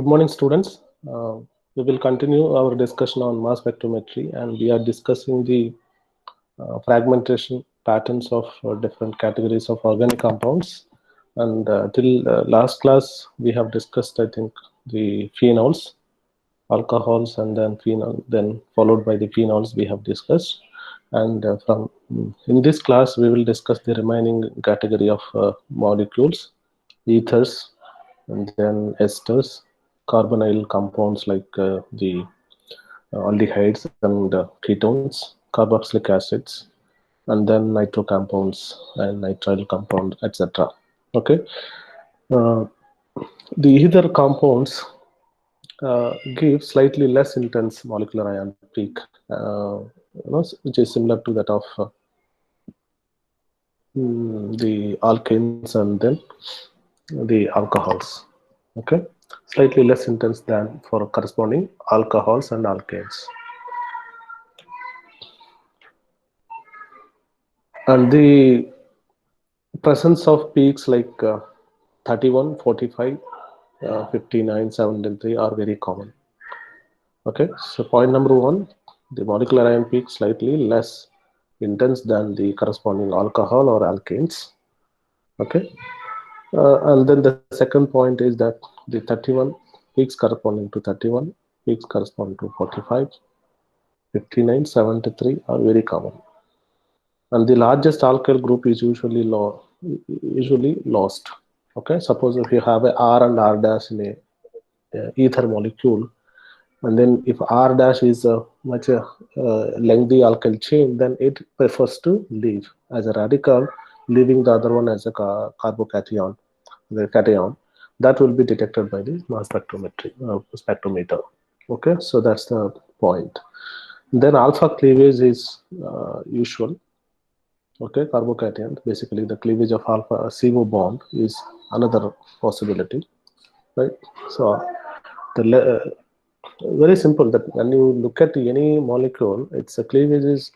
Good morning, students. We will continue our discussion on mass spectrometry, and we are discussing the fragmentation patterns of different categories of organic compounds. And till last class, we have discussed, I think, the phenols, alcohols, and then phenol, then followed by the phenols we have discussed. And from in this class, we will discuss the remaining category of molecules, ethers, and then esters, carbonyl compounds like the aldehydes and ketones, carboxylic acids, and then nitro compounds and nitrile compound, etc. Okay, uh, the ether compounds give slightly less intense molecular ion peak, which is similar to that of the alkanes and then the alcohols. Okay, slightly less intense than for corresponding alcohols and alkanes. And the presence of peaks like 31, 45, 59, 73 are very common. Okay, so point number one, the molecular ion peak slightly less intense than the corresponding alcohol or alkanes. Okay, and then the second point is that the 31 peaks corresponding to 31, peaks corresponding to 45, 59, 73 are very common. And the largest alkyl group is usually lost. Okay, suppose if you have a R and R dash in a ether molecule, and then if R dash is a much lengthy alkyl chain, then it prefers to leave as a radical, leaving the other one as a carbocation, the cation. That will be detected by the mass spectrometer. Okay, so that's the point. Then alpha cleavage is usual. Okay, carbocation, basically the cleavage of alpha CO bond is another possibility, right? So the very simple that when you look at any molecule, its a cleavage is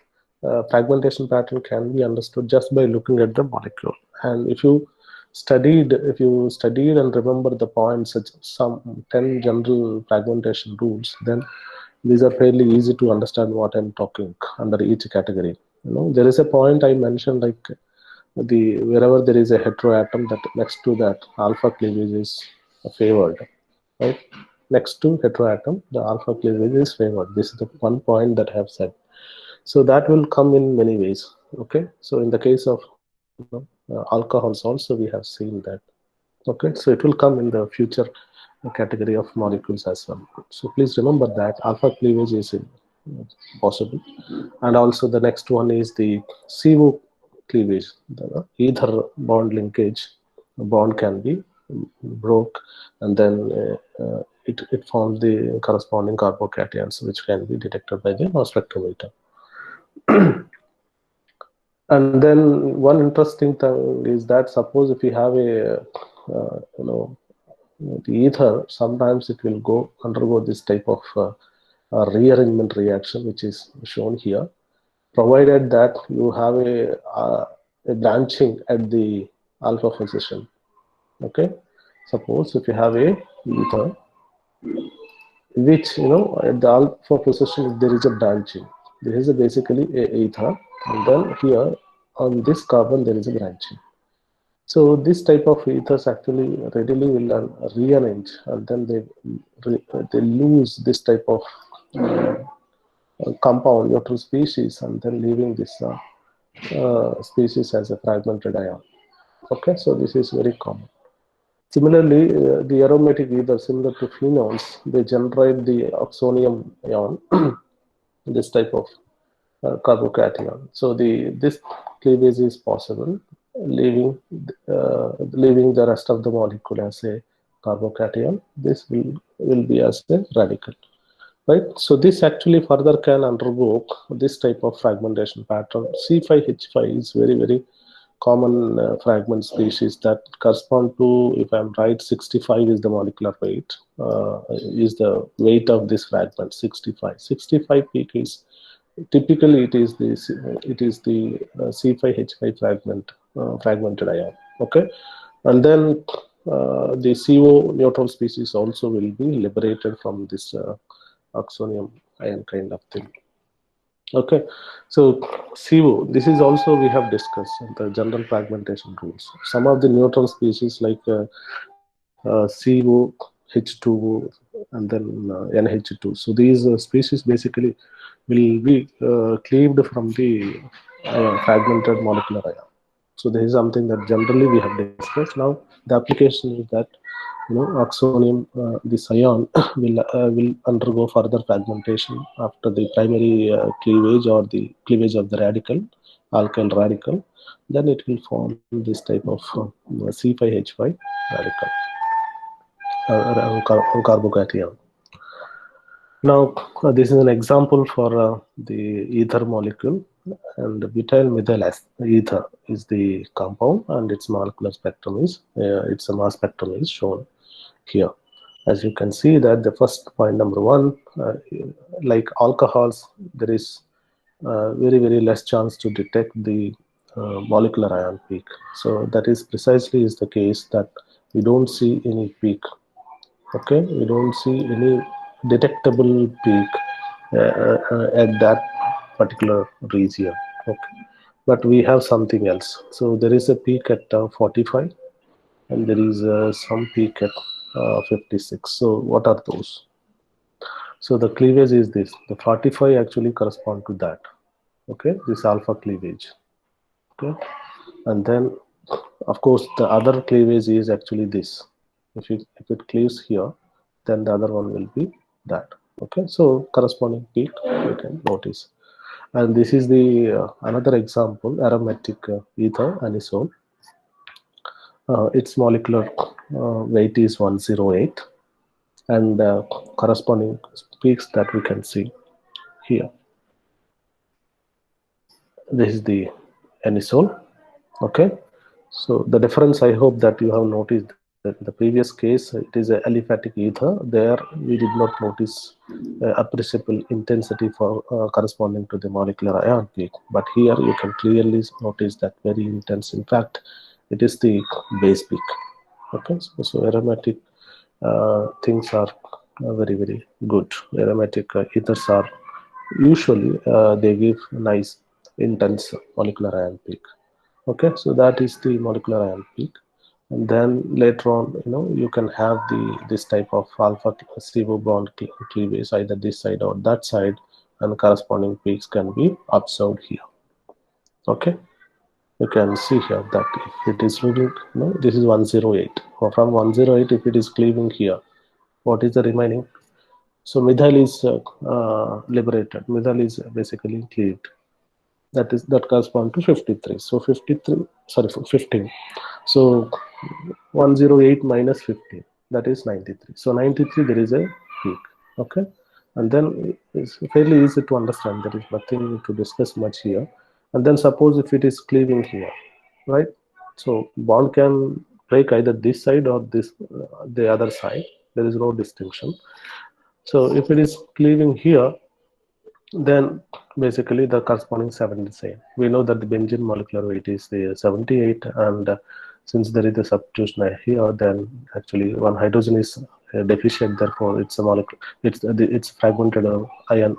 fragmentation pattern can be understood just by looking at the molecule. And if you studied and remember the points, such some 10 general fragmentation rules, then these are fairly easy to understand what I'm talking under each category. There is a point I mentioned, like the wherever there is a heteroatom, that next to that alpha cleavage is favored, right? Next to heteroatom, the alpha cleavage is favored. This is the one point that I have said. So that will come in many ways. Okay, so in the case of alcohols also we have seen that. Okay, so it will come in the future category of molecules as well. So please remember that alpha cleavage is possible. And also the next one is the CO cleavage, the ether bond linkage. The bond can be broke, and then it forms the corresponding carbocations, which can be detected by the mass spectrometer. And then one interesting thing is that suppose if you have a the ether, sometimes it will undergo this type of rearrangement reaction, which is shown here, provided that you have a branching at the alpha position. Okay, suppose if you have a ether, which at the alpha position there is a branching. This is basically a ether, and then here on this carbon there is a branching. So this type of ethers actually readily will rearrange, and then they lose this type of compound neutral species, and then leaving this species as a fragmented ion. Okay, so this is very common. Similarly, the aromatic ether, similar to phenols, they generate the oxonium ion, this type of carbocation. So this cleavage is possible, leaving the rest of the molecule as a carbocation. This will be as a radical, right? So this actually further can undergo this type of fragmentation pattern. C5H5 is very common fragment species that correspond to, if I'm right, 65 is the molecular weight, is the weight of this fragment. 65 peak is typically it is the C5H5 fragmented ion. Okay, and then the CO neutral species also will be liberated from this oxonium ion kind of thing. Okay, so CO, this is also we have discussed the general fragmentation rules. Some of the neutral species like CO, H2O, and then NH2. So these species basically will be cleaved from the fragmented molecular ion. So this is something that generally we have discussed. Now the application is that oxonium, this ion will undergo further fragmentation after the primary cleavage or the cleavage of the radical, alkyl radical. Then it will form this type of C5H5 radical, carbocation. Now, this is an example for the ether molecule, and butyl methyl ether is the compound, and its molecular spectrum is its mass spectrum is shown here. As you can see that the first point number one, like alcohols, there is very less chance to detect the molecular ion peak. So that is precisely is the case that we don't see any peak. Okay, we don't see any detectable peak at that particular region. Okay, but we have something else. So there is a peak at 45, and there is some peak at 56. So what are those? So the cleavage is this. The 45 actually correspond to that. Okay, this alpha cleavage. Okay, and then of course the other cleavage is actually this. If it cleaves here, then the other one will be that. Okay, so corresponding peak you can notice. And this is the another example, aromatic ether anisole. Its molecular weight is 108, and corresponding peaks that we can see here. This is the anisole. Okay, so the difference, I hope that you have noticed that in the previous case it is a aliphatic ether. There we did not notice appreciable intensity for corresponding to the molecular ion peak, but here you can clearly notice that very intense. In fact, it is the base peak. Okay, so aromatic things are very good. Aromatic ethers are usually they give nice intense molecular ion peak. Okay, so that is the molecular ion peak. And then later on, you can have this type of alpha CO bond cleavage either this side or that side, and corresponding peaks can be observed here. Okay, you can see here that if it is reading, this is 108. From 108, if it is cleaving here, what is the remaining? So methyl is liberated. Methyl is basically cleaved. That corresponds to 53. So 53, sorry, 15. So 108 minus 15, that is 93. So 93, there is a peak. Okay, and then it's fairly easy to understand. There is nothing to discuss much here. And then suppose if it is cleaving here, right? So bond can break either this side or this the other side. There is no distinction. So if it is cleaving here, then basically the corresponding 7 is same. We know that the benzene molecular weight is the 78, and since there is a substitution here, then actually one hydrogen is deficient. Therefore, it's a molecule. It's fragmented ion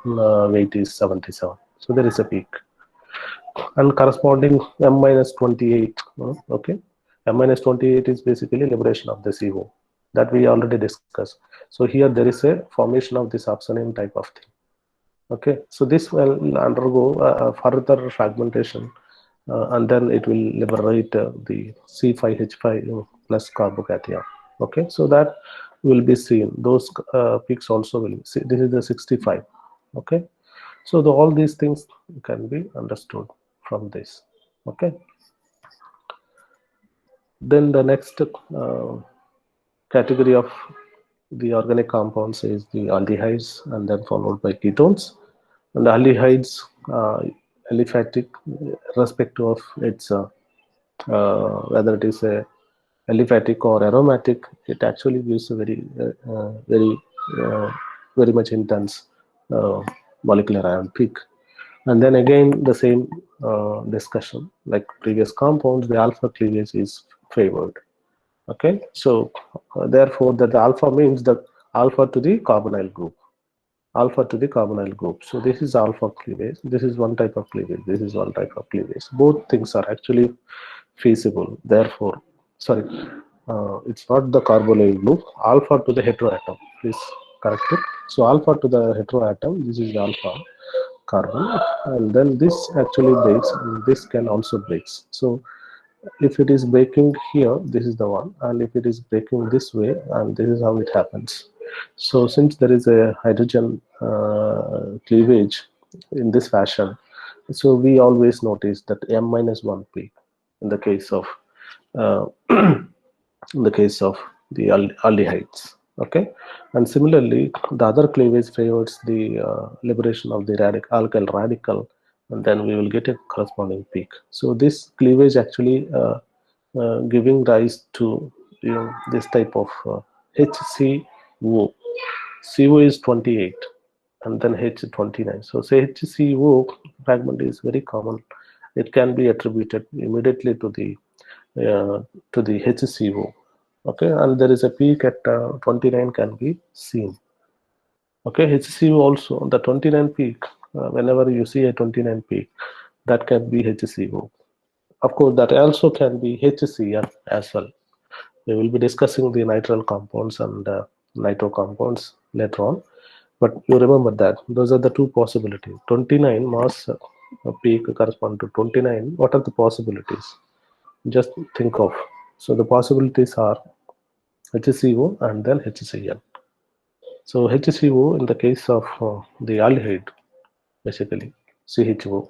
weight is 77. So there is a peak, and corresponding M minus 28. Okay, M minus 28 is basically liberation of the CO that we already discussed. So here there is a formation of this oxonium type of thing. Okay, so this will undergo further fragmentation, and then it will liberate the C5H5 plus carbocation. Okay, so that will be seen. Those peaks also will see. This is the 65. Okay, so all these things can be understood from this. Okay, then the next category of the organic compounds is the aldehydes, and then followed by ketones. And the aldehydes, aliphatic, irrespective of its whether it is a aliphatic or aromatic, it actually gives a very much intense molecular ion peak. And then again the same discussion like previous compounds, the alpha cleavage is favored. Okay, so therefore that the alpha means the alpha to the carbonyl group, alpha to the carbonyl group. So this is alpha cleavage, this is one type of cleavage, this is one type of cleavage. Both things are actually feasible. Therefore, sorry, it's not the carbonyl group. Alpha to the heteroatom, please correct it. So alpha to the heteroatom, this is the alpha carbon, and then this actually breaks, and this can also breaks. So if it is breaking here, this is the one, and if it is breaking this way, and this is how it happens. So since there is a hydrogen cleavage in this fashion, so we always notice that M-1 peak in the case of uh, in the case of the aldehydes. Okay, and similarly, the other cleavage favors the liberation of the alkyl radical, and then we will get a corresponding peak. So this cleavage actually giving rise to this type of HCO. CO is 28 and then H 29. So say HCO fragment is very common. It can be attributed immediately to the HCO. Okay, and there is a peak at 29 can be seen. Okay, HCO also the 29 peak. Whenever you see a 29 peak, that can be HCO. Of course, that also can be HCl as well. We will be discussing the nitrile compounds and nitro compounds later on. But you remember that those are the two possibilities. 29 mass peak correspond to 29. What are the possibilities? Just think of. So the possibilities are HCO and then HCl. So HCO in the case of the aldehyde, basically CHO.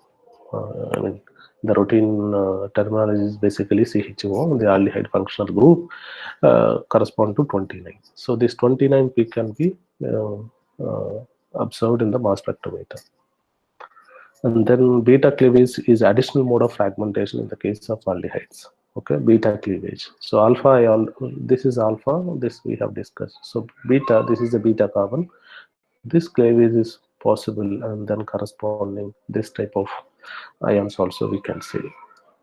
I mean, the routine terminology is basically CHO. The aldehyde functional group correspond to 29. So this 29 peak can be observed in the mass spectrometer. And then beta cleavage is additional mode of fragmentation in the case of aldehydes. Okay, beta cleavage. So alpha, this is alpha, this we have discussed. So beta, this is a beta carbon. This cleavage is possible, and then corresponding this type of ions also we can see.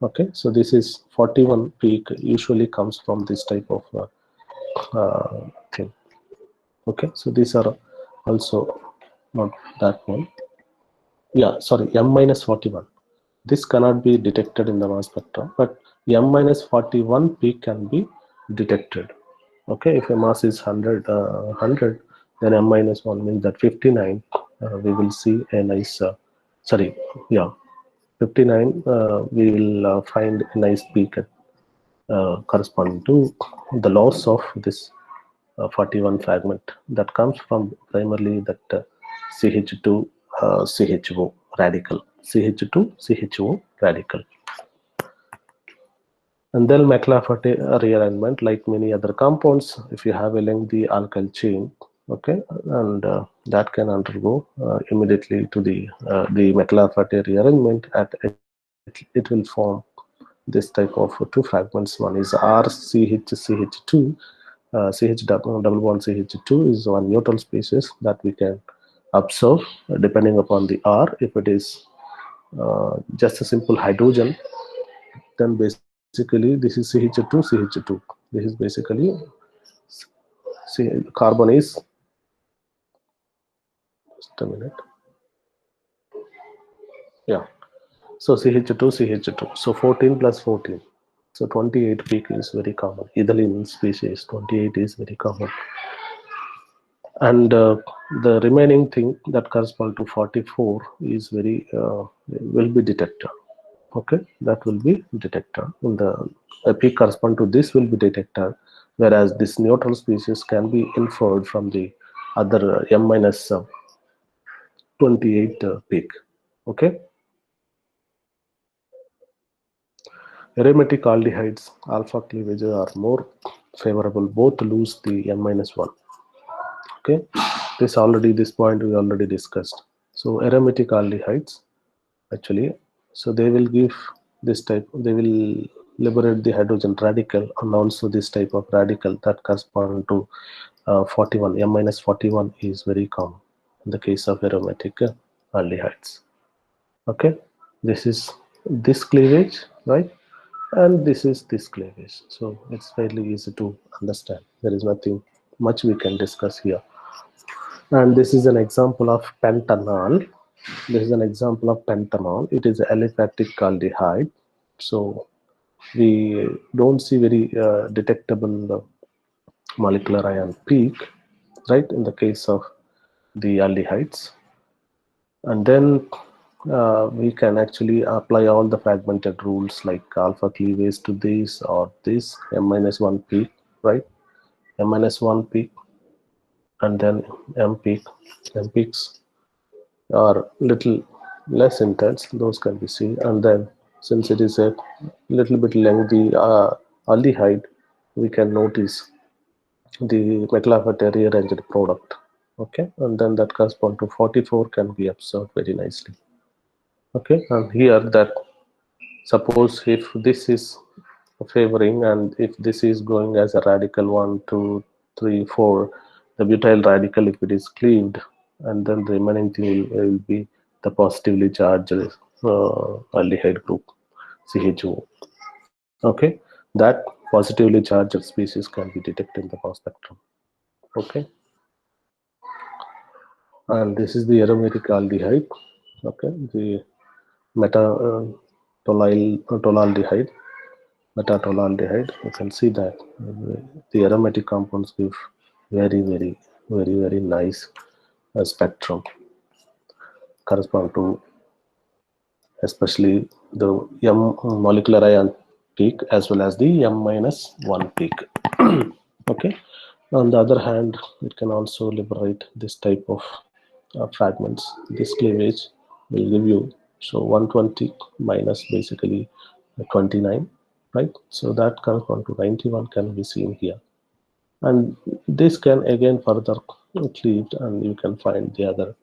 Okay, so this is 41 peak usually comes from this type of thing. Okay, so these are also not that one. Yeah, sorry, M-41. This cannot be detected in the mass spectrum, but M-41 peak can be detected. Okay, if a mass is 100, then M-1 means that 59, we will see a nice, sorry, yeah, 59, we will find a nice peak corresponding to the loss of this 41 fragment that comes from primarily that CH2 CHO radical, CH2 CHO radical. And then McLafferty rearrangement, like many other compounds, if you have a lengthy alkyl chain, okay, and that can undergo immediately to the McLafferty rearrangement. It will form this type of two fragments. One is RCH-CH2. CH double bond CH2 is one neutral species that we can observe depending upon the R. If it is just a simple hydrogen, then basically this is CH2 CH2. This is basically carbon is, just a minute, yeah, so CH2 CH2, so 14 plus 14, so 28 peak is very common. Ethylene species 28 is very common, and the remaining thing that corresponds to 44 is very will be detector. Okay, that will be detector. In the peak correspond to this will be detector, whereas this neutral species can be inferred from the other M minus 28 peak. Okay, aromatic aldehydes alpha cleavage are more favorable. Both lose the M minus 1. Okay, this point we already discussed. So aromatic aldehydes actually, so they will give this type, they will liberate the hydrogen radical and also this type of radical that correspond to 41. M minus 41 is very common in the case of aromatic aldehydes. Okay, this is this cleavage, right? and this is this cleavage. So it's fairly easy to understand. There is nothing much we can discuss here. And this is an example of pentanol. This is an example of pentanol. It is aliphatic aldehyde. So we don't see very detectable molecular ion peak, right, in the case of the aldehydes. And then we can actually apply all the fragmented rules like alpha cleavage to this or this m-1 peak, right? M-1 peak and then m peak. M peaks are little less intense, those can be seen. And then since it is a little bit lengthy aldehyde, we can notice the McLafferty rearranged product. Okay, and then that correspond to 44 can be observed very nicely. Okay, and here that suppose if this is favoring and if this is going as a radical 1, 2, 3, 4, the butyl radical, if it is cleaved, and then the remaining thing will be the positively charged aldehyde group CHO. Okay, that positively charged species can be detected in the mass spectrum. Okay, and this is the aromatic aldehyde. Okay, the meta tolaldehyde, metatolaldehyde. You can see that the aromatic compounds give very nice spectrum correspond to especially the M molecular ion peak as well as the M-1 peak. Okay. On the other hand, it can also liberate this type of fragments. This cleavage will give you so 120 minus basically 29, right? So that correspond to 91 can be seen here, and this can again further cleaved, and you can find the other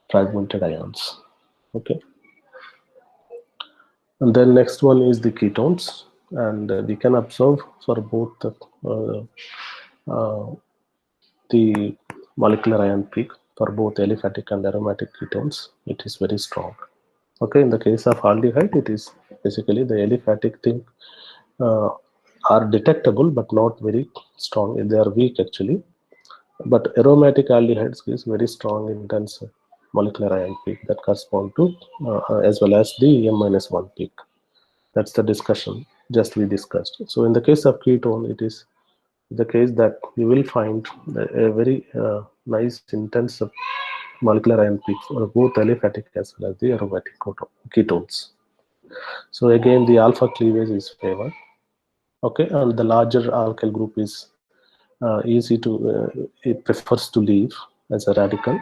fragmented ions. Okay, and then next one is the ketones, and we can observe for both uh, the molecular ion peak for both aliphatic and aromatic ketones. It is very strong. Okay, in the case of aldehyde, it is basically the aliphatic thing uh, are detectable but not very strong. They are weak actually. But aromatic aldehydes is very strong intense molecular ion peak that correspond to as well as the M-1 peak. That's the discussion just we discussed. So in the case of ketone, it is the case that you will find a very nice intense molecular ion peak for both aliphatic as well as the aromatic ketones. So again, the alpha cleavage is favored. Okay, and the larger alkyl group is easy to it prefers to leave as a radical.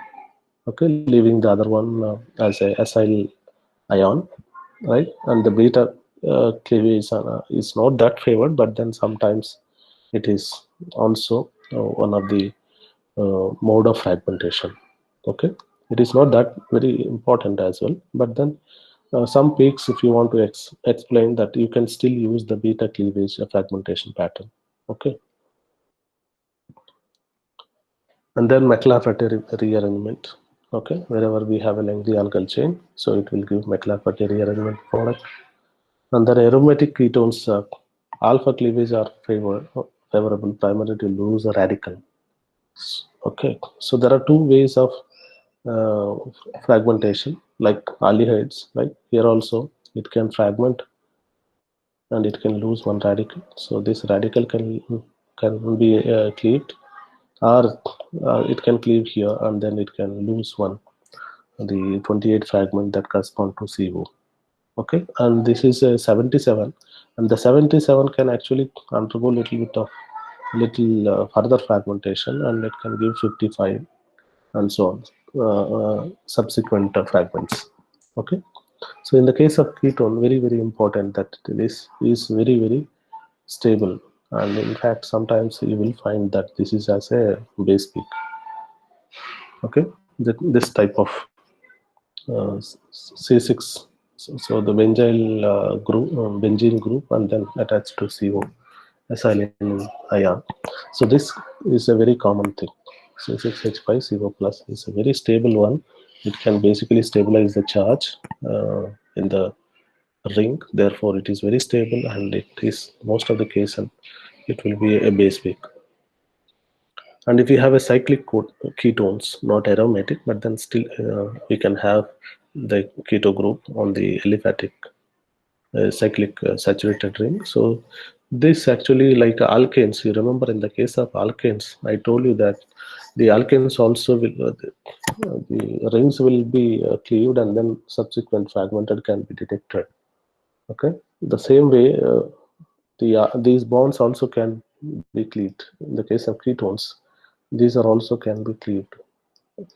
Okay, leaving the other one as a acyl ion, right? And the beta cleavage is not that favored, but then sometimes it is also one of the mode of fragmentation. Okay, it is not that very important as well, but then some peaks, if you want to explain that, you can still use the beta cleavage fragmentation pattern. Okay, and then McLafferty rearrangement. Okay, wherever we have a lengthy alkyl chain, so it will give McLafferty rearrangement product. And then aromatic ketones, alpha cleavage are favorable primarily to lose a radical. Okay, so there are two ways of uh, fragmentation, like aldehydes. Right here also, it can fragment and it can lose one radical. So this radical can be cleaved, or it can cleave here and then it can lose one, the 28 fragment that correspond to CO. Okay, and this is a 77, and the 77 can actually undergo little further fragmentation, and it can give 55 and so on, subsequent fragments. Okay, so in the case of ketone, very important that this is very stable, and in fact sometimes you will find that this is as a base peak. Okay, this type of C6, so the benzyl group, benzene group, and then attached to CO, acetylene ion. So this is a very common thing. C6H5 CO plus is a very stable one. It can basically stabilize the charge in the ring, therefore it is very stable, and it is most of the case and it will be a base peak. And if you have a cyclic ketones, not aromatic, but then still we can have the keto group on the aliphatic cyclic saturated ring. So this actually, like alkanes, you remember in the case of alkanes, I told you that the alkanes also will the rings will be cleaved and then subsequent fragmented can be detected. Okay, the same way these bonds also can be cleaved. In the case of ketones, these are also can be cleaved,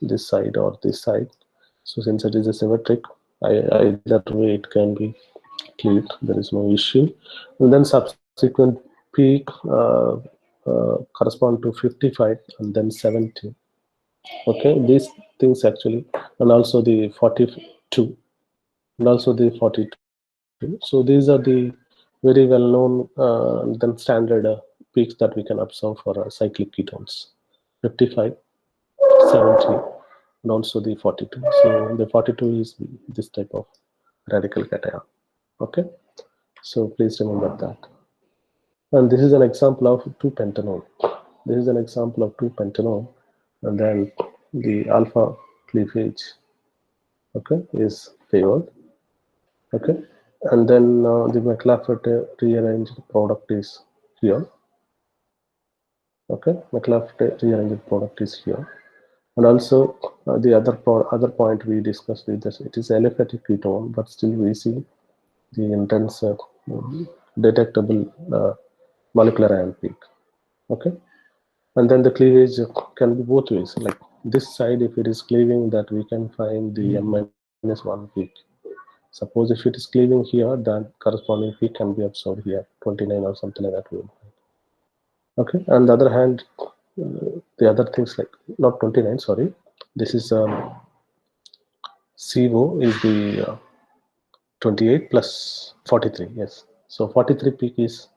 this side or this side. So since it is a symmetric, either way it can be cleaved. There is no issue. And then subsequent peak correspond to 55 and then 70. Okay, these things actually, and also the 42, and also the 42. So these are the very well known then standard peaks that we can observe for cyclic ketones: 55, 70, and also the 42. So the 42 is this type of radical cation. Okay, so please remember that. And this is an example of 2-pentanol. This is an example of 2-pentanol, and then the alpha cleavage, okay, is favored. Okay, and then the McLafferty rearranged product is here. Okay, McLafferty rearranged product is here. And also the other point we discussed is that it is aliphatic ketone, but still we see the intense detectable molecular ion peak. Okay, and then the cleavage can be both ways. Like this side, if it is cleaving, that we can find the M-1 peak. Suppose if it is cleaving here, then corresponding peak can be observed here, 29 or something like that. Okay, on the other hand, the other things like not 29, sorry, this is CO is the 28 plus 43. Yes, so 43 peak is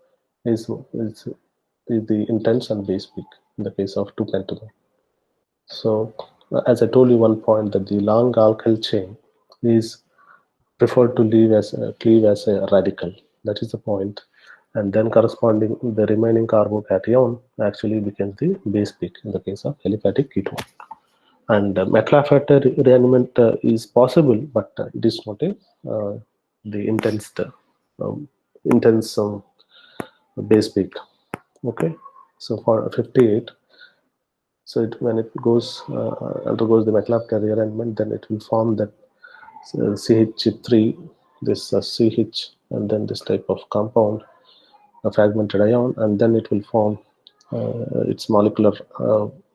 the intense and base peak in the case of 2-pentanol. So as I told you one point, that the long alkyl chain is preferred to cleave as a radical. That is the point. And then corresponding the remaining carbocation actually becomes the base peak in the case of aliphatic ketone. And McLafferty rearrangement is possible, but it is not the intense base peak. Okay, so for 58, so when it goes undergoes the McLafferty rearrangement, then it will form that CH3, this CH, and then this type of compound, a fragmented ion, and then it will form its molecular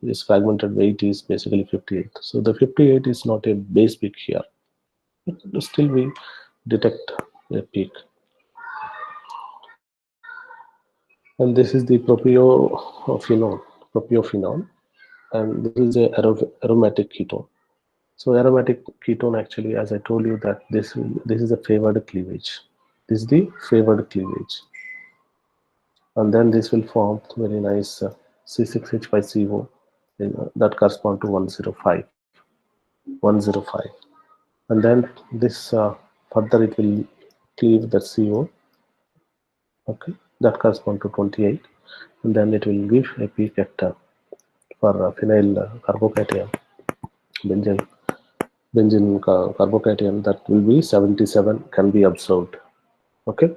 this fragmented weight is basically 58. So the 58 is not a base peak here, but still we detect a peak. And this is the propiophenol, and this is a aromatic ketone. So aromatic ketone actually, as I told you, that this is a favored cleavage. This is the favored cleavage, and then this will form very nice C6H5CO that correspond to 105, 105, and then this further it will cleave the CO. Okay, that correspond to 28, and then it will give a peak at for phenyl carbocation, benzene carbocation, that will be 77, can be observed. Okay,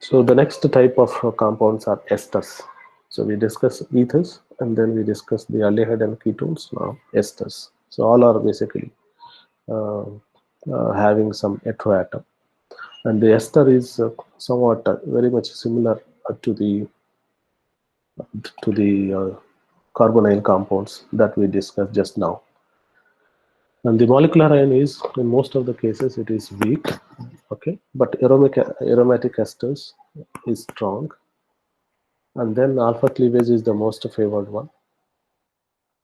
so the next type of compounds are esters. So we discuss ethers, and then we discuss the aldehyde and ketones. Now esters. So all are basically having some heteroatom, and the ester is somewhat very much similar to the carbonyl compounds that we discussed just now. And the molecular ion is, in most of the cases, it is weak. Okay, but aromatic esters is strong. And then alpha cleavage is the most favored one.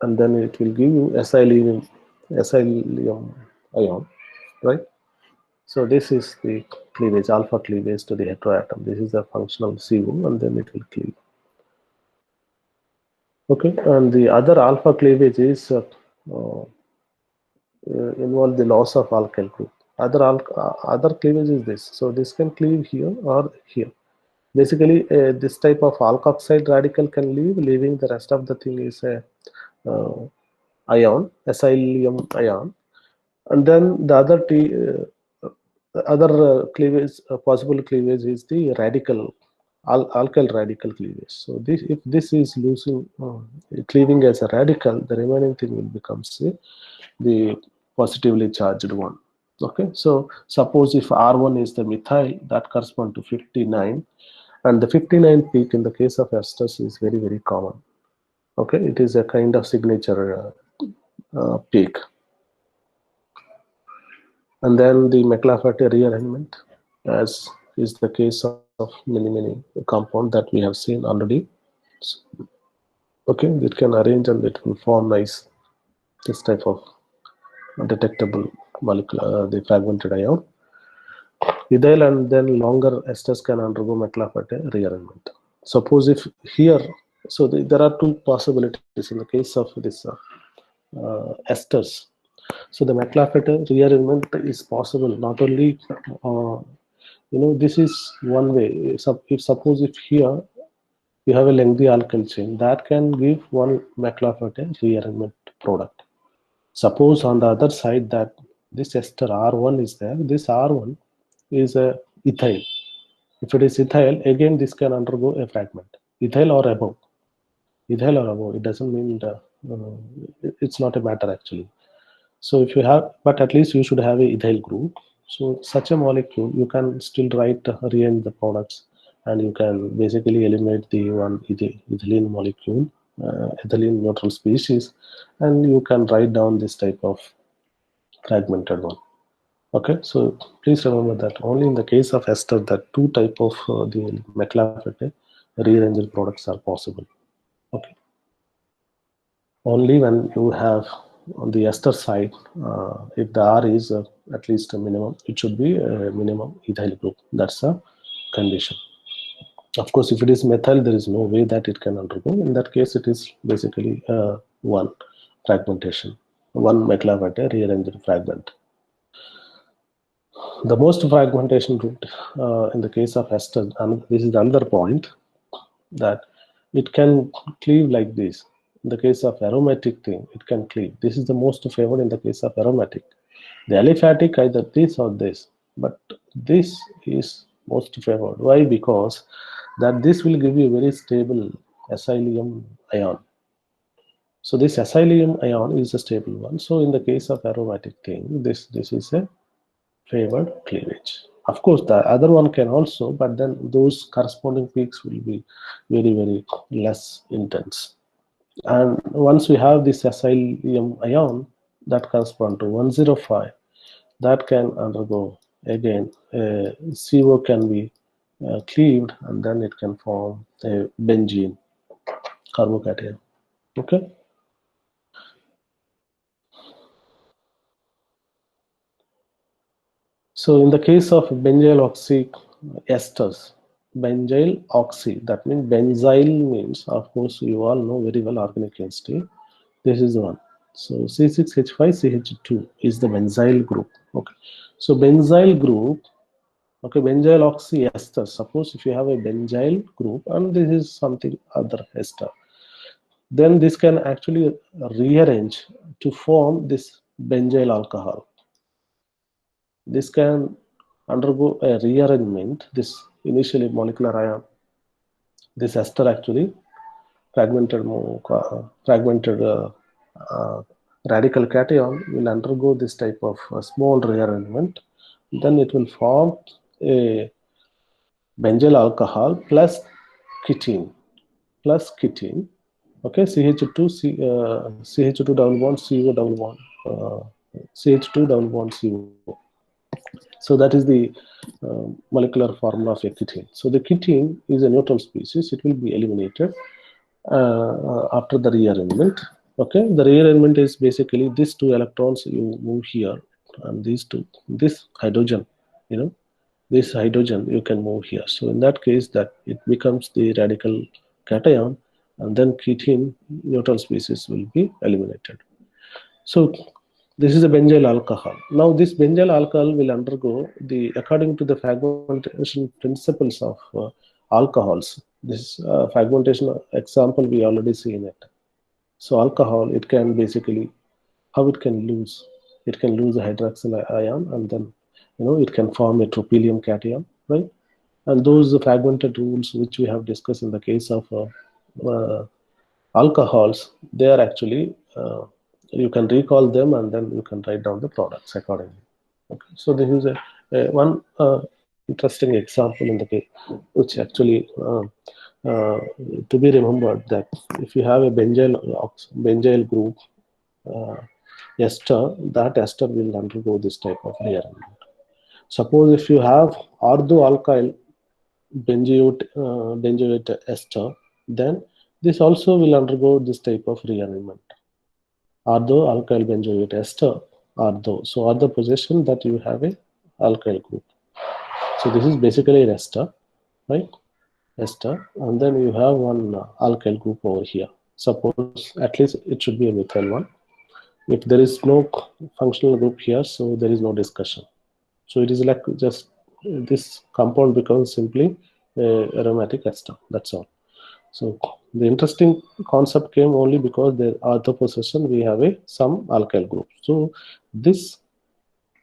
And then it will give you acylium ion, right? So this is the cleavage, alpha cleavage to the heteroatom. This is the functional CO, and then it will cleave. Okay, and the other alpha cleavage is involve the loss of alkyl group. Other cleavage is this. So this can cleave here or here. Basically, this type of alkoxide radical can leave, leaving the rest of the thing is a ion, acylium ion, and then the other cleavage, possible cleavage is the radical, alkyl radical cleavage. So this, if this is losing, cleaving as a radical, the remaining thing will become the positively charged one. Okay, so suppose if R1 is the methyl, that corresponds to 59, and the 59 peak in the case of esters is very common. Okay, it is a kind of signature peak. And then the McLafferty rearrangement, as is the case of many compound that we have seen already. Okay, it can arrange and it will form nice this type of detectable molecule, the fragmented ion. Ethyl and then longer esters can undergo McLafferty rearrangement. Suppose if here, so there are two possibilities in the case of this esters. So the McLafferty rearrangement is possible not only, this is one way. If suppose if here you have a lengthy alkyl chain, that can give one McLafferty rearrangement product. Suppose on the other side that this ester R1 is there, this R1 is a ethyl. If it is ethyl, again this can undergo a fragment, ethyl or above. Ethyl or above, it doesn't mean it's not a matter actually. So if you have, but at least you should have a ethyl group. So such a molecule, you can still rearrange the products, and you can basically eliminate the one ethylene molecule, ethylene neutral species, and you can write down this type of fragmented one. Okay, so please remember that only in the case of ester that two type of the McLafferty rearranged products are possible. Okay, only when you have on the ester side, if the R is at least a minimum, it should be a minimum ethyl group. That's a condition. Of course, if it is methyl, there is no way that it can undergo. In that case, it is basically one fragmentation, one McLafferty rearranged fragment. The most fragmentation route in the case of ester, and this is another point, that it can cleave like this. In the case of aromatic thing, it can cleave. This is the most favored in the case of aromatic. The aliphatic, either this or this, but this is most favored. Why? Because that this will give you a very stable acylium ion. So this acylium ion is a stable one. So in the case of aromatic thing, this is a favored cleavage. Of course, the other one can also, but then those corresponding peaks will be very less intense. And once we have this acylium ion that corresponds to 105, that can undergo again CO can be cleaved, and then it can form a benzene carbocation. Okay. So in the case of benzyl oxy esters, benzyl oxy, that means benzyl means, of course, you all know very well organic chemistry. This is the one. So C6H5CH2 is the benzyl group. Okay. So benzyl group, okay, benzyl oxy ester. Suppose if you have a benzyl group and this is something other ester, then this can actually rearrange to form this benzyl alcohol. This can undergo a rearrangement, this initially molecular ion, this ester actually fragmented radical cation will undergo this type of small rearrangement. Then it will form a benzyl alcohol plus ketene. Okay, CH2 double bond CO double bond, CH2 double bond CO. So that is the molecular formula of a ketene. So the ketene is a neutral species. It will be eliminated after the rearrangement. Okay, the rearrangement is basically these two electrons you move here, and this hydrogen, this hydrogen you can move here. So in that case, that it becomes the radical cation, and then ketene neutral species will be eliminated. So This is a benzyl alcohol. Now this benzyl alcohol will undergo according to the fragmentation principles of alcohols. This fragmentation example we already seen it. So alcohol, it can basically, how it can lose. It can lose a hydroxyl ion, and then it can form a tropylium cation, right? And those fragmented rules which we have discussed in the case of uh, alcohols, they are actually you can recall them and then you can write down the products accordingly. Okay, so this is a one interesting example in the case, which actually uh, to be remembered, that if you have a benzyl group uh, ester, that ester will undergo this type of rearrangement. Suppose if you have orthoalkyl benzoate ester, then this also will undergo this type of rearrangement. Orthoalkyl benzoate ester, ortho. So ortho possession, that you have a alkyl group. So this is basically an ester, right? Ester, and then you have one alkyl group over here. Suppose at least it should be a methyl one. If there is no functional group here, so there is no discussion. So it is like just this compound becomes simply aromatic ester. That's all. So the interesting concept came only because there are the possession we have some alkyl group. So this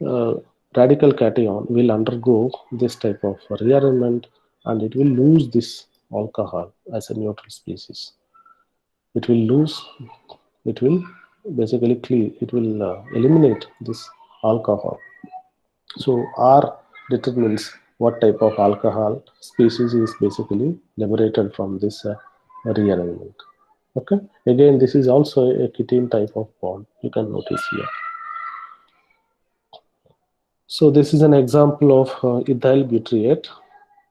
uh, radical cation will undergo this type of rearrangement, and it will lose this alcohol as a neutral species. It will lose. It will basically cleave. It will eliminate this alcohol. So R determines what type of alcohol species is basically liberated from this rearrangement. Okay. Again, this is also a ketene type of bond. You can notice here. So this is an example of ethyl butyrate.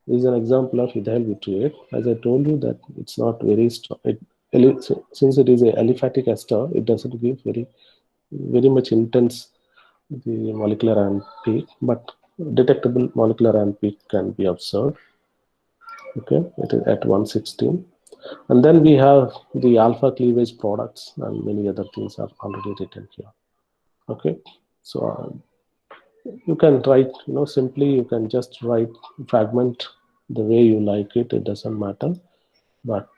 This is an example of ethyl butyrate. As I told you that it's not very strong. Since it is a aliphatic ester, it doesn't give very much intense the molecular ion peak, but detectable molecular ion peak can be observed. Okay, it is at 116. And then we have the alpha cleavage products, and many other things are already written here. Okay, so you can write, simply you can just write fragment the way you like it. It doesn't matter, but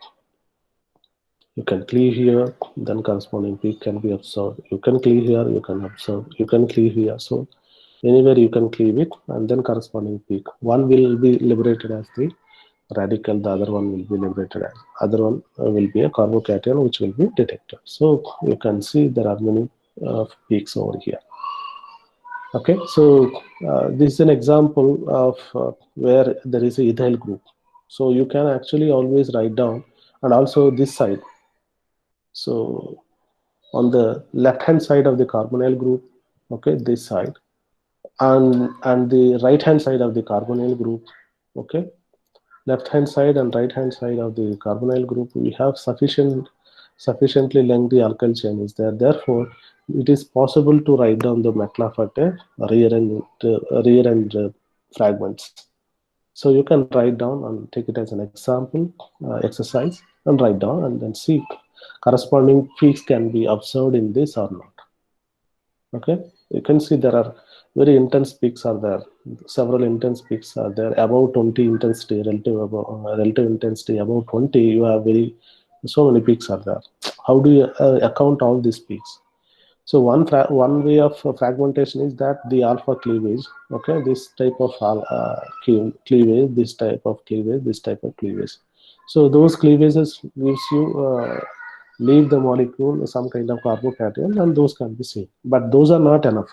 you can cleave here, then corresponding peak can be observed. You can cleave here, you can observe. You can cleave here. So anywhere you can cleave it, and then corresponding peak. One will be liberated as the radical, the other one will be liberated as other one will be a carbocation which will be detected. So you can see there are many peaks over here. Okay, so this is an example of where there is a ethyl group. So you can actually always write down, and also this side. So on the left hand side of the carbonyl group, okay, this side, and the right hand side of the carbonyl group, okay, left hand side and right hand side of the carbonyl group, we have sufficiently lengthy alkyl chain is there. Therefore it is possible to write down the McLafferty rearranged fragments. So you can write down and take it as an example exercise and write down, and then see corresponding peaks can be observed in this or not. Okay, you can see there are very intense peaks are there. Several intense peaks are there above 20 intensity, relative intensity above 20. You have so many peaks are there. How do you account all these peaks? So one way of fragmentation is that the alpha cleavage. Okay, this type of cleavage, this type of cleavage, this type of cleavage. So those cleavages gives you leave the molecule some kind of carbocation, and those can be seen. But those are not enough.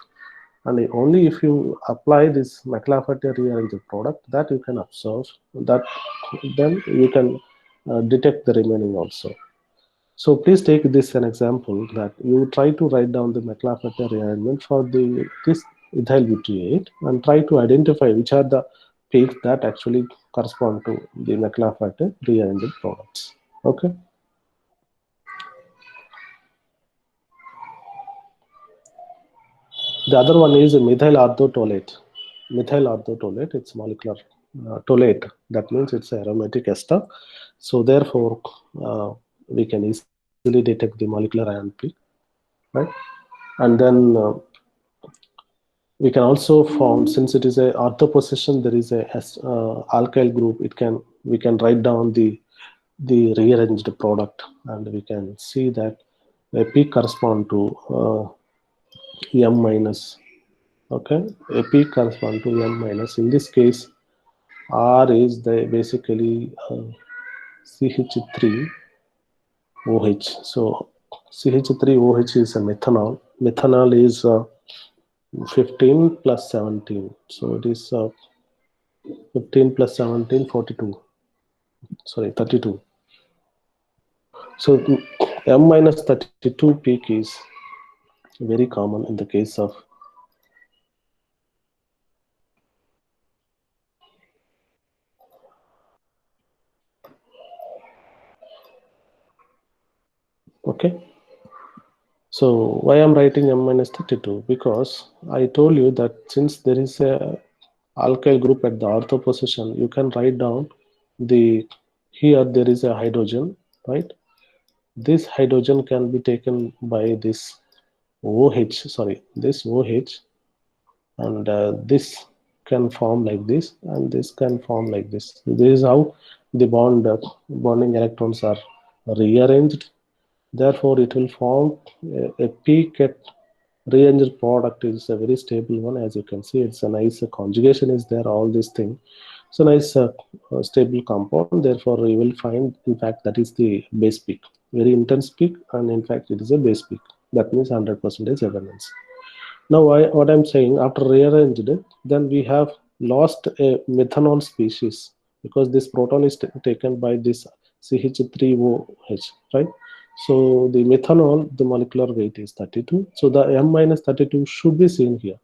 And only if you apply this McLafferty rearranged product, that you can observe that, then you can detect the remaining also. So please take this an example that you try to write down the McLafferty rearrangement for this ethyl butyrate, and try to identify which are the peaks that actually correspond to the McLafferty rearranged products. Okay. The other one is methyl orthotolate. Methyl orthotolate, it's molecular tolate. That means it's aromatic ester. So therefore, we can easily detect the molecular ion peak, right? And then We can also form, since it is a ortho position, there is a alkyl group. It can, we can write down the rearranged product, and we can see that a peak correspond to m minus. Okay, a peak correspond to m minus. In this case, R is the basically CH3 OH. So CH3 OH is a methanol. Methanol is 15 plus 17. So it is 15 plus 17, 42. Sorry, 32. So M minus 32 peak is very common in the case of okay. So why I'm writing M minus 32? Because I told you that since there is a alkyl group at the ortho position, you can write down the, here there is a hydrogen, right? This hydrogen can be taken by this OH, sorry, this OH, and this can form like this, and this can form like this. This is how the bonding electrons are rearranged. Therefore, it will form a peak at rearranged product is a very stable one. As you can see, it's a nice conjugation is there, all these things. It's a nice stable compound. Therefore, you will find, in fact, that is the base peak, very intense peak, and in fact, it is a base peak. That means 100% abundance. Now, what I'm saying, after rearranged, then we have lost a methanol species because this proton is taken by this CH3OH, right? So the methanol, the molecular weight is 32. So the M minus 32 should be seen here.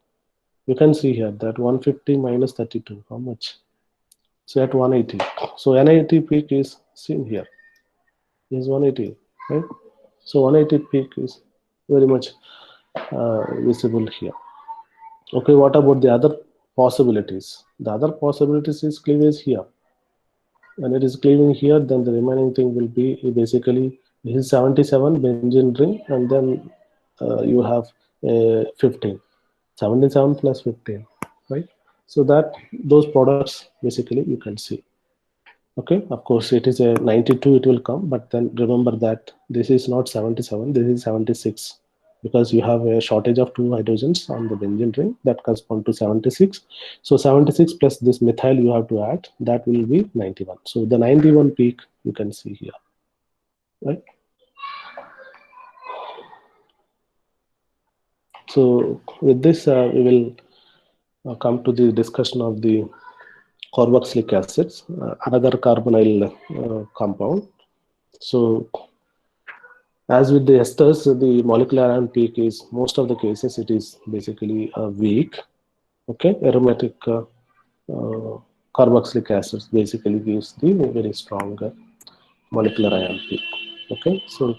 You can see here that 150 minus 32, how much? So at 180. So N80 peak is seen here, is 180, right? So 180 peak is very much visible here. Okay, what about the other possibilities? The other possibilities is cleavage here. When it is cleaving here, then the remaining thing will be basically this is 77 benzene ring, and then you have 15, 77 plus 15, right? So that those products basically you can see. Okay, of course it is a 92, it will come, but then remember that this is not 77, this is 76, because you have a shortage of two hydrogens on the benzene ring that correspond to 76. So 76 plus this methyl you have to add, that will be 91. So the 91 peak you can see here, right? So with this we will come to the discussion of the carboxylic acids, another carbonyl compound. So as with the esters, the molecular ion peak is, most of the cases, it is basically weak. Okay, aromatic carboxylic acids basically gives the very strong molecular ion peak. Okay, so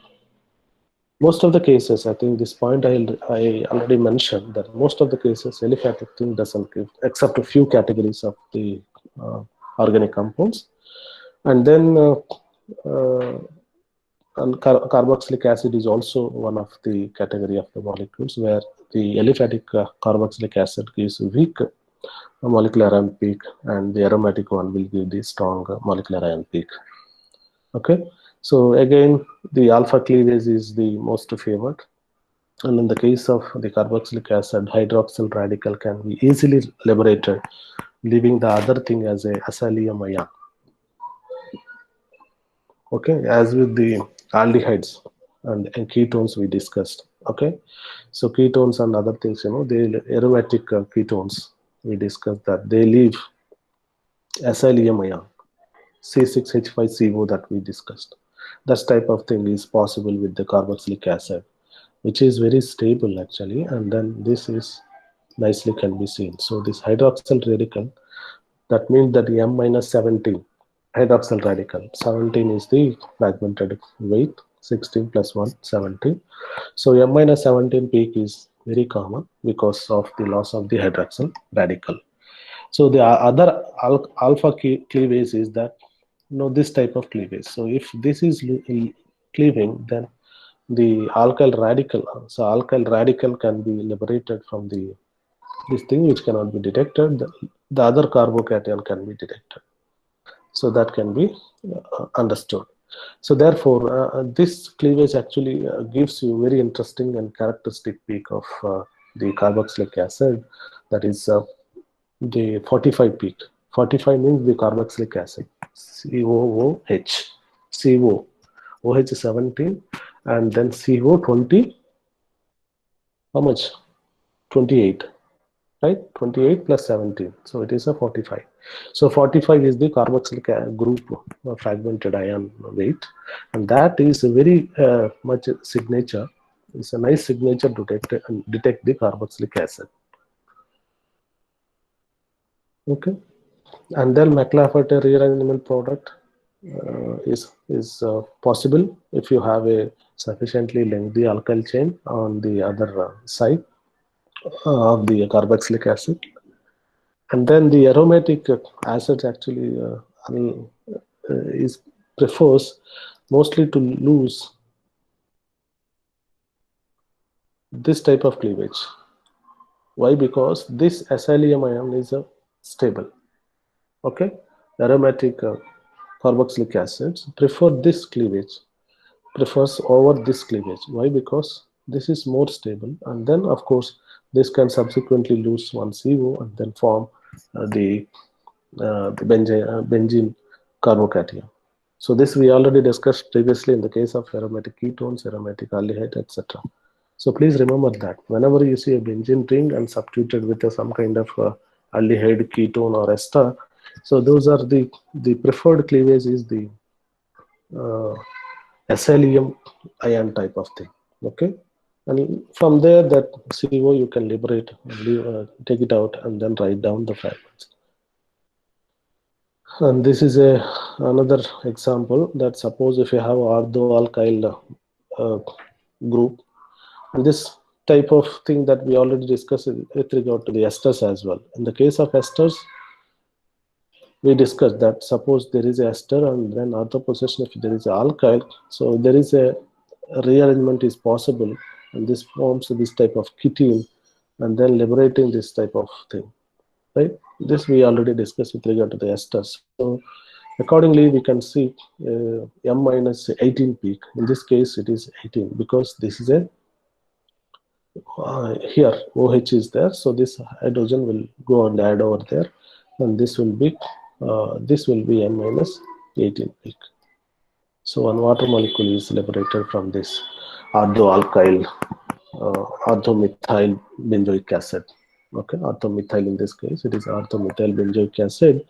most of the cases, I think this point I already mentioned that most of the cases aliphatic thing doesn't give, except a few categories of the organic compounds. And then and carboxylic acid is also one of the category of the molecules where the aliphatic carboxylic acid gives weak molecular ion peak, and the aromatic one will give the strong molecular ion peak. Okay, so again, the alpha cleavage is the most favored, and in the case of the carboxylic acid, hydroxyl radical can be easily liberated, leaving the other thing as a acylium ion. Okay, as with the aldehydes and ketones we discussed. Okay, so ketones and other things, the aromatic ketones we discussed that they leave acylium ion, C6H5CO that we discussed. That type of thing is possible with the carboxylic acid, which is very stable actually, and then this is nicely can be seen. So this hydroxyl radical, that means that the M minus 17 hydroxyl radical, 17 is the fragmented weight, 16 plus 1, 17. So M minus 17 peak is very common because of the loss of the hydroxyl radical. So the other alpha cleavage is that, this type of cleavage. So if this is cleaving, then the alkyl radical, so alkyl radical can be liberated from the this thing which cannot be detected, the other carbocation can be detected. So that can be understood. So therefore, this cleavage actually gives you very interesting and characteristic peak of the carboxylic acid, that is the 45 peak. 45 means the carboxylic acid, COOH, CO, OH 17, and then CO 20, how much? 28, right? 28 plus 17, so it is a 45. So 45 is the carboxylic group fragmented ion weight, and that is a very much signature. It's a nice signature to detect the carboxylic acid. Okay, and then McLafferty rearrangement product is possible if you have a sufficiently lengthy alkyl chain on the other side of the carboxylic acid. And then the aromatic acids actually is prefers mostly to lose this type of cleavage. Why? Because this acylium ion is stable. Okay, aromatic carboxylic acids prefer this cleavage, prefers over this cleavage. Why? Because this is more stable, and then of course this can subsequently lose one CO and then form the benzene carbocation. So this we already discussed previously in the case of aromatic ketones, aromatic aldehyde, etc. So please remember that whenever you see a benzene ring and substituted with some kind of aldehyde, ketone, or ester, so those are the preferred cleavage is the uh, acylium ion type of thing. Okay, and from there that CO you can liberate, take it out, and then write down the fragments. And this is another example that suppose if you have ortho-alkyl uh, group, and this type of thing that we already discussed with regard to the esters as well. In the case of esters, we discussed that suppose there is a ester and then ortho possession if there is a alkyl, so there is a rearrangement is possible, and this forms this type of ketene, and then liberating this type of thing, right? This we already discussed with regard to the esters. So accordingly, we can see M minus 18 peak. In this case, it is 18 because this is a here OH is there, so this hydrogen will go and add over there, and this will be M minus 18 peak. So one water molecule is liberated from this ortho-alkyl, orthomethyl benzoic acid. Okay, orthomethyl in this case, it is orthomethyl benzoic acid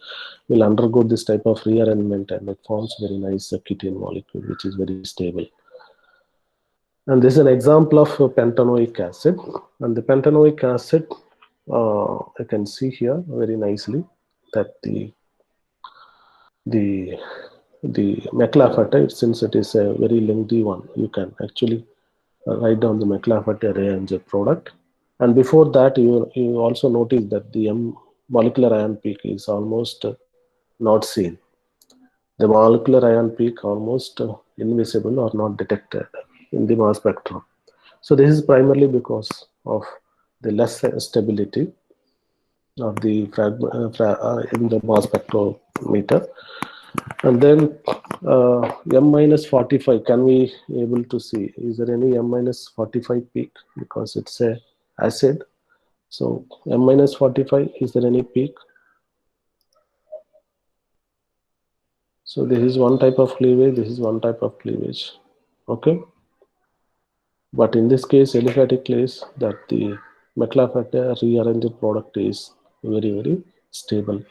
will undergo this type of rearrangement, and it forms very nice ketene molecule, which is very stable. And this is an example of pentanoic acid. And the pentanoic acid, I can see here very nicely that the the McLafferty, since it is a very lengthy one, you can actually write down the McLafferty rearranged product. And before that, you also notice that the molecular ion peak is almost not seen. The molecular ion peak almost invisible or not detected in the mass spectrum. So this is primarily because of the less stability of the in the mass spectrometer. And then M minus 45, can we able to see, is there any M minus 45 peak? Because it's a acid. So M minus 45, is there any peak? So this is one type of cleavage, this is one type of cleavage. Okay. But in this case, aliphatic case, that the McLafferty rearranged product is very, very stable.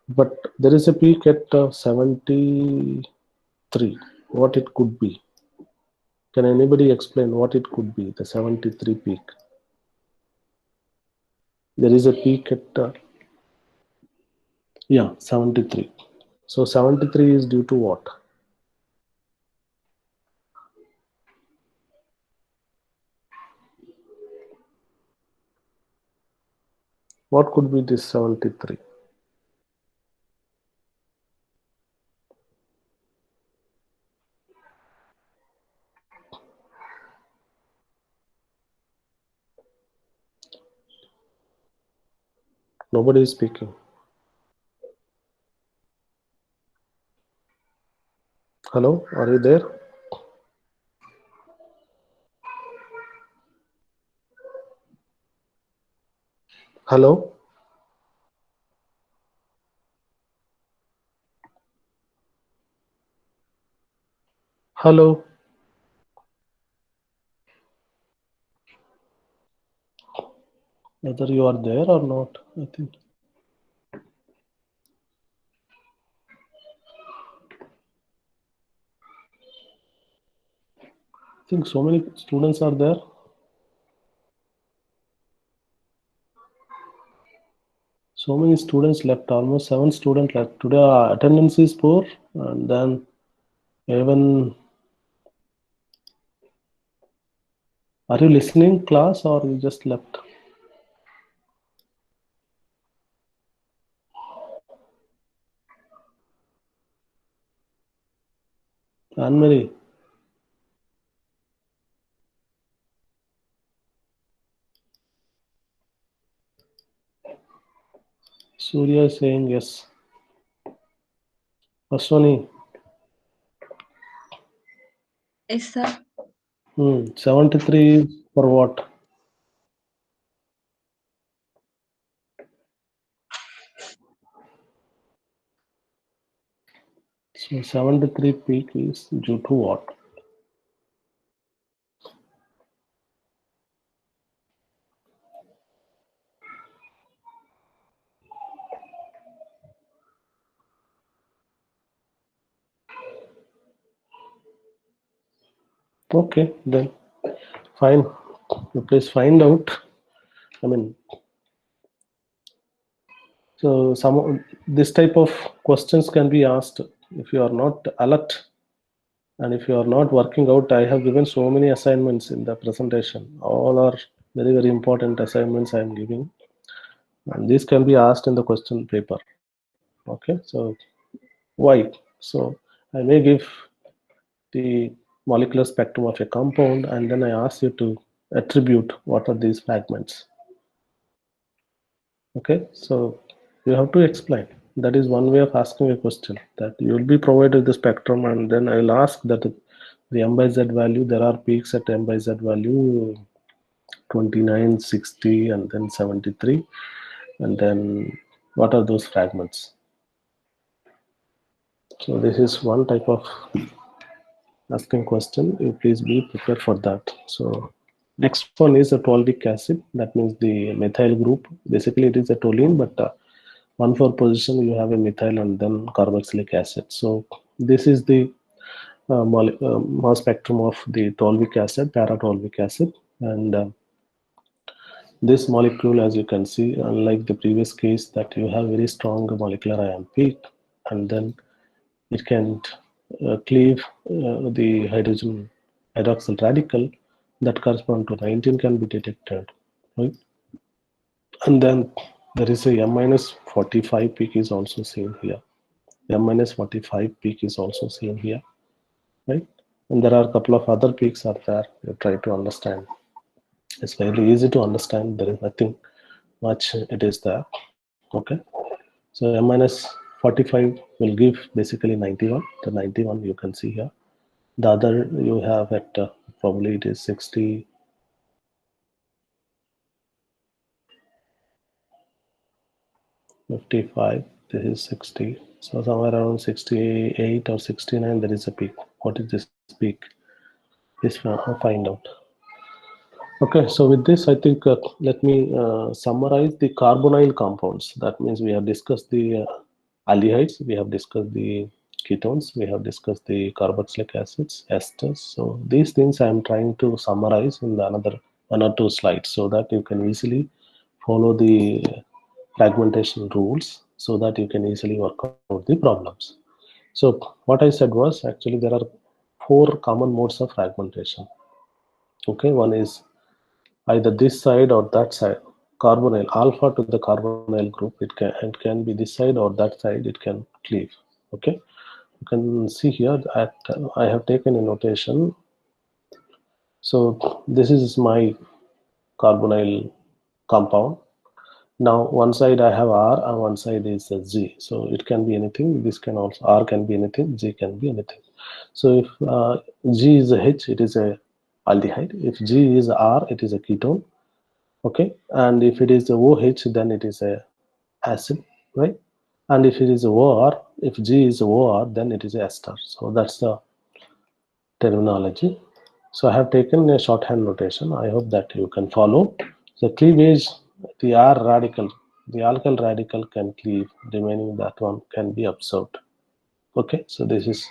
But there is a peak at 73. What it could be? Can anybody explain what it could be, the 73 peak? There is a peak at, yeah, 73. So 73 is due to what? What could be this 73? Nobody is speaking. Hello, are you there? Hello? Hello? Whether you are there or not, I think so many students are there. So many students left, almost 7 students left. Today attendance is poor, and then even, are you listening class or you just left? Anne-Marie, Surya is saying yes. Ashwani, Yes, sir. 73 for what? So 73 peak is due to what? Okay, then fine. You please find out. I mean, so this type of questions can be asked if you are not alert and if you are not working out. I have given so many assignments in the presentation. All are very, very important assignments I am giving. And these can be asked in the question paper. Okay, so why? So I may give the molecular spectrum of a compound and then I ask you to attribute what are these fragments. Okay, so you have to explain. That is one way of asking a question, that you will be provided the spectrum and then I will ask that the m by z value, there are peaks at m by z value 29, 60 and then 73, and then what are those fragments. So this is one type of asking question. You please be prepared for that. So next one is a toluic acid. That means the methyl group. Basically, it is a toluene, but 1,4 position you have a methyl and then carboxylic acid. So this is the mass spectrum of the toluic acid, para-toluic acid, and this molecule, as you can see, unlike the previous case, that you have very strong molecular ion peak, and then it can cleave the hydrogen hydroxyl radical that correspond to 19 can be detected, right? And then there is a m minus 45 peak is also seen here. M minus 45 peak is also seen here, right? And there are a couple of other peaks are there. You try to understand. It's very easy to understand. There is nothing much it is there. Okay. So m minus 45 will give basically 91. The 91 you can see here. The other you have at probably it is 60, 55. This is 60. So somewhere around 68 or 69 there is a peak. What is this peak? Please find out. Okay, so with this, I think let me summarize the carbonyl compounds. That means we have discussed the aldehydes, we have discussed the ketones, we have discussed the carboxylic acids, esters. So these things I am trying to summarize in the another 1 or 2 slides so that you can easily follow the fragmentation rules so that you can easily work out the problems. So what I said was actually there are 4 common modes of fragmentation. Okay, one is either this side or that side, carbonyl alpha to the carbonyl group, it can be this side or that side, it can cleave. Okay, you can see here that I have taken a notation. So this is my carbonyl compound, Now one side I have R and one side is Z. So it can be anything. This can also, R can be anything, Z can be anything. So if G is a H, it is a aldehyde. If G is R, it is a ketone. Okay, and if it is a OH, then it is a acid, right? And if it is a OR, if G is a OR, then it is a ester. So that's the terminology. So I have taken a shorthand notation. I hope that you can follow. The cleavage, the R radical, the alkyl radical can cleave, remaining that one can be absorbed. Okay, so this is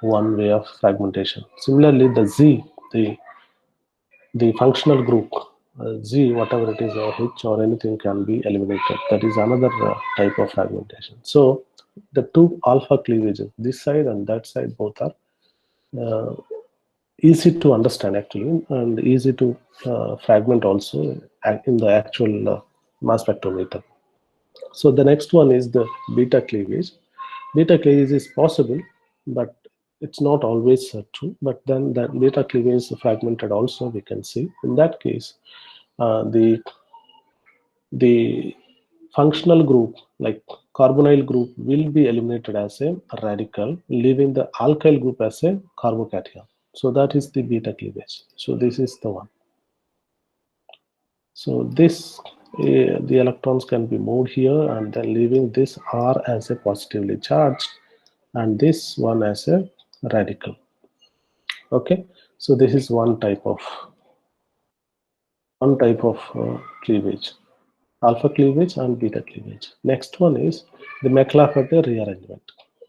one way of fragmentation. Similarly, the Z, the functional group, Z, whatever it is, or H or anything can be eliminated. That is another type of fragmentation. So the two alpha cleavages, this side and that side, both are uh, easy to understand actually, and easy to fragment also in the actual mass spectrometer. So the next one is the beta cleavage. Beta cleavage is possible, but it's not always true. But then the beta cleavage is fragmented also, we can see. In that case, the functional group like carbonyl group will be eliminated as a radical, leaving the alkyl group as a carbocation. So that is the beta cleavage. So this is the one. So this the electrons can be moved here and then leaving this R as a positively charged and this one as a radical. Okay, so this is one type of cleavage, alpha cleavage and beta cleavage. Next one is the McLafferty rearrangement.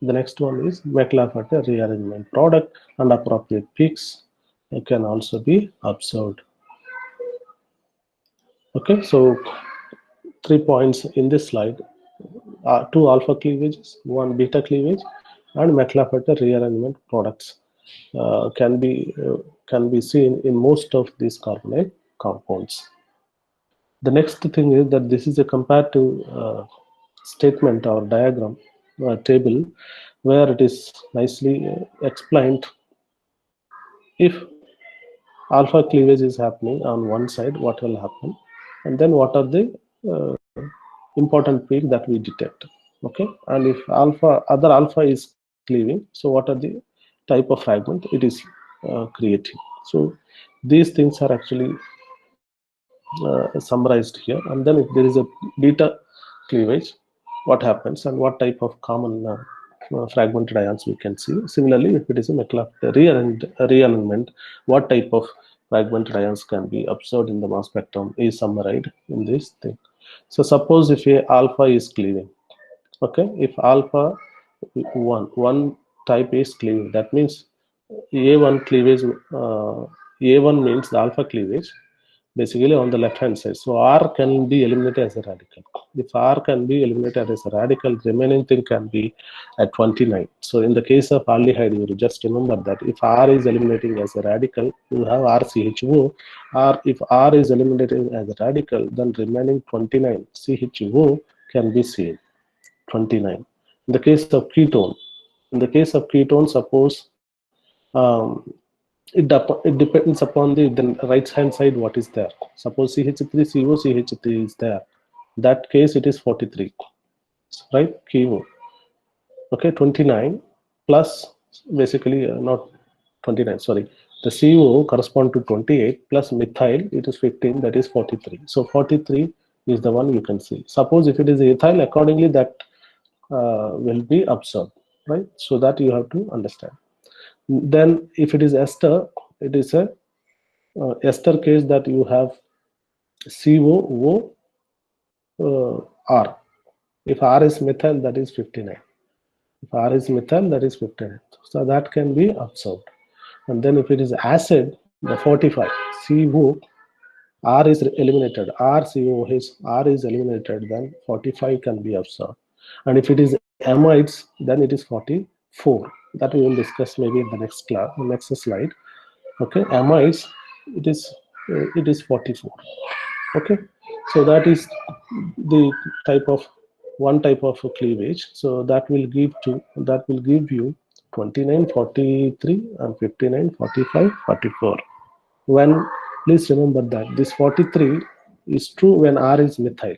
The next one is McLafferty rearrangement. Product and appropriate peaks can also be observed. Okay, so 3 points in this slide are 2 alpha cleavages, 1 beta cleavage, and McLafferty rearrangement products can be seen in most of these carbonyl compounds. The next thing is that this is a comparative statement or diagram table where it is nicely explained if alpha cleavage is happening on one side, what will happen, and then what are the important peak that we detect. Okay, and if other alpha is cleaving, so what are the type of fragment it is creating. So these things are actually summarized here, and then if there is a beta cleavage, what happens and what type of common fragmented ions we can see. Similarly, if it is a McLafferty realignment, what type of fragmented ions can be observed in the mass spectrum is summarized in this thing. So suppose if a alpha is cleaving, okay, if alpha one type is cleaving, that means A1 cleavage, A1 means the alpha cleavage basically on the left hand side. So R can be eliminated as a radical. If R can be eliminated as a radical, remaining thing can be at 29. So in the case of aldehyde, you just remember that if R is eliminating as a radical, you have RCHO. Or if R is eliminated as a radical, then remaining 29 CHO can be seen. 29. In the case of ketone, suppose it depends upon the right hand side what is there. Suppose CH3CO CH3 is there. That case it is 43, right? Kevo. Okay, 29 plus basically not 29. Sorry, the CO correspond to 28 plus methyl. It is 15. That is 43. So 43 is the one you can see. Suppose if it is ethyl, accordingly that will be observed, right? So that you have to understand. Then if it is ester, it is a ester case that you have COO R. If R is methyl, that is 59. If R is methyl, that is 59. So that can be observed. And then if it is acid, the 45 CO R is eliminated. RCOH R is eliminated, then 45 can be observed. And if it is amides, then it is 44. That we will discuss maybe in the next class, next slide. Okay, amides, it is 44. Okay, so that is the one type of cleavage. So that will give you 29, 43 and 59, 45, 44. When, please remember that this 43 is true when R is methyl.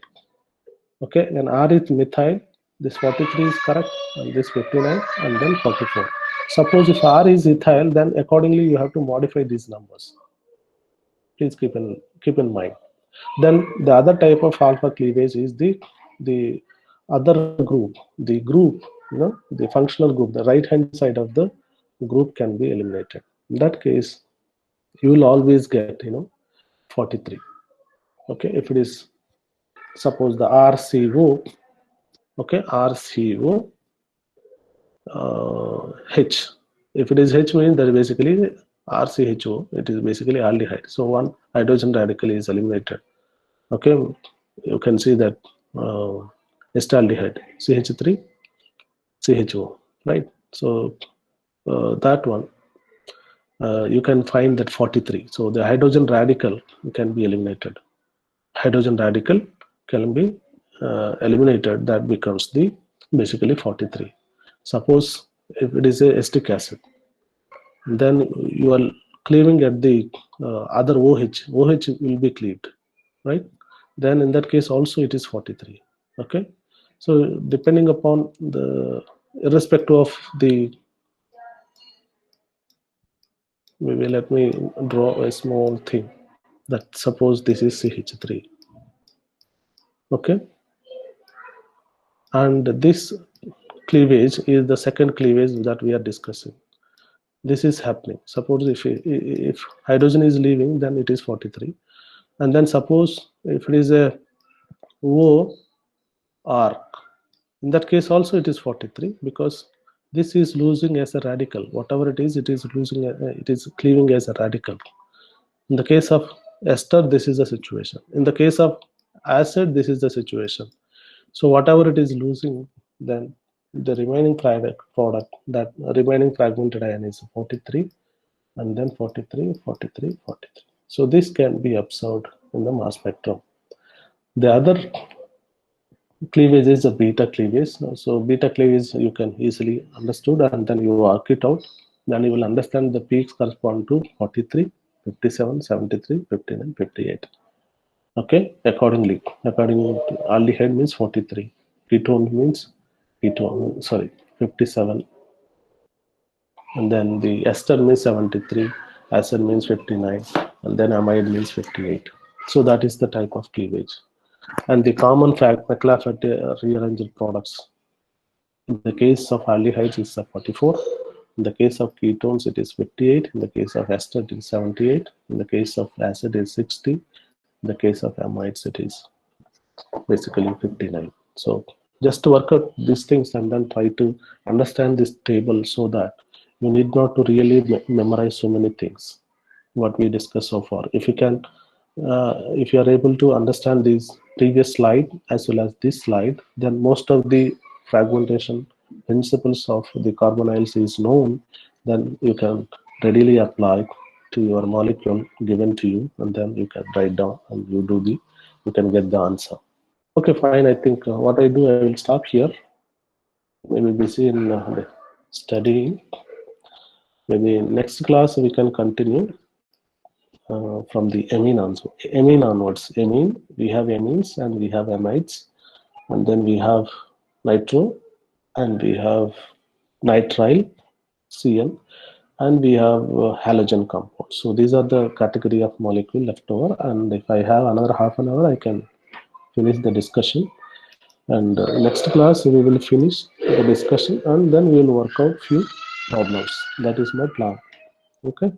Okay, and R is methyl, this 43 is correct, and this 59, and then 44. Suppose if R is ethyl, then accordingly you have to modify these numbers. Please keep in mind. Then the other type of alpha cleavage is the other group. The group, the functional group, the right hand side of the group can be eliminated. In that case, you will always get 43. Okay, if it is suppose the RCO, okay, RCO H. If it is H means that is basically RCHO. It is basically aldehyde. So one hydrogen radical is eliminated. Okay, you can see that acetaldehyde CH3 CHO, right? So that one you can find that 43. So the hydrogen radical can be eliminated. Hydrogen radical can be eliminated. That becomes the basically 43. Suppose if it is a acetic acid, then you are cleaving at the other OH. OH will be cleaved, right? Then in that case also it is 43. Okay, so depending upon the irrespective of the, maybe let me draw a small thing, that suppose this is CH3. Okay, and this cleavage is the second cleavage that we are discussing. This is happening. Suppose if hydrogen is leaving, then it is 43, and then suppose if it is a O arc, in that case also it is 43, because this is losing as a radical. Whatever it is losing, it is cleaving as a radical. In the case of ester, this is the situation. In the case of acid, this is the situation. So whatever it is losing, then the remaining product, that remaining fragmented ion is 43, and then 43, 43, 43. So this can be observed in the mass spectrum. The other cleavage is a beta cleavage. So beta cleavage you can easily understood, and then you work it out. Then you will understand the peaks correspond to 43, 57, 73, 59, 58. Okay, according to aldehyde means 43, ketone means 57, and then the ester means 73, acid means 59, and then amide means 58. So that is the type of cleavage. And the common McLafferty rearranged products. In the case of aldehydes, it's 44. In the case of ketones, it is 58. In the case of ester, it is 78. In the case of acid, it is 60. In the case of amides, it is basically 59. So just to work out these things and then try to understand this table, so that you need not to really memorize so many things what we discussed so far. If you can, if you are able to understand this previous slide as well as this slide, then most of the fragmentation principles of the carbonyls is known. Then you can readily apply to your molecule given to you, and then you can write down and you can get the answer. Okay, fine. I think what I do, I will stop here. Maybe busy in studying. Maybe next class we can continue from the amine onwards. Amine, we have amines and we have amides, and then we have nitro, and we have nitrile, Cl, and we have halogen compounds. So these are the category of molecule left over, and if I have another half an hour, I can finish the discussion. And next class we will finish the discussion, and then we will work out few problems. That is my plan. Okay.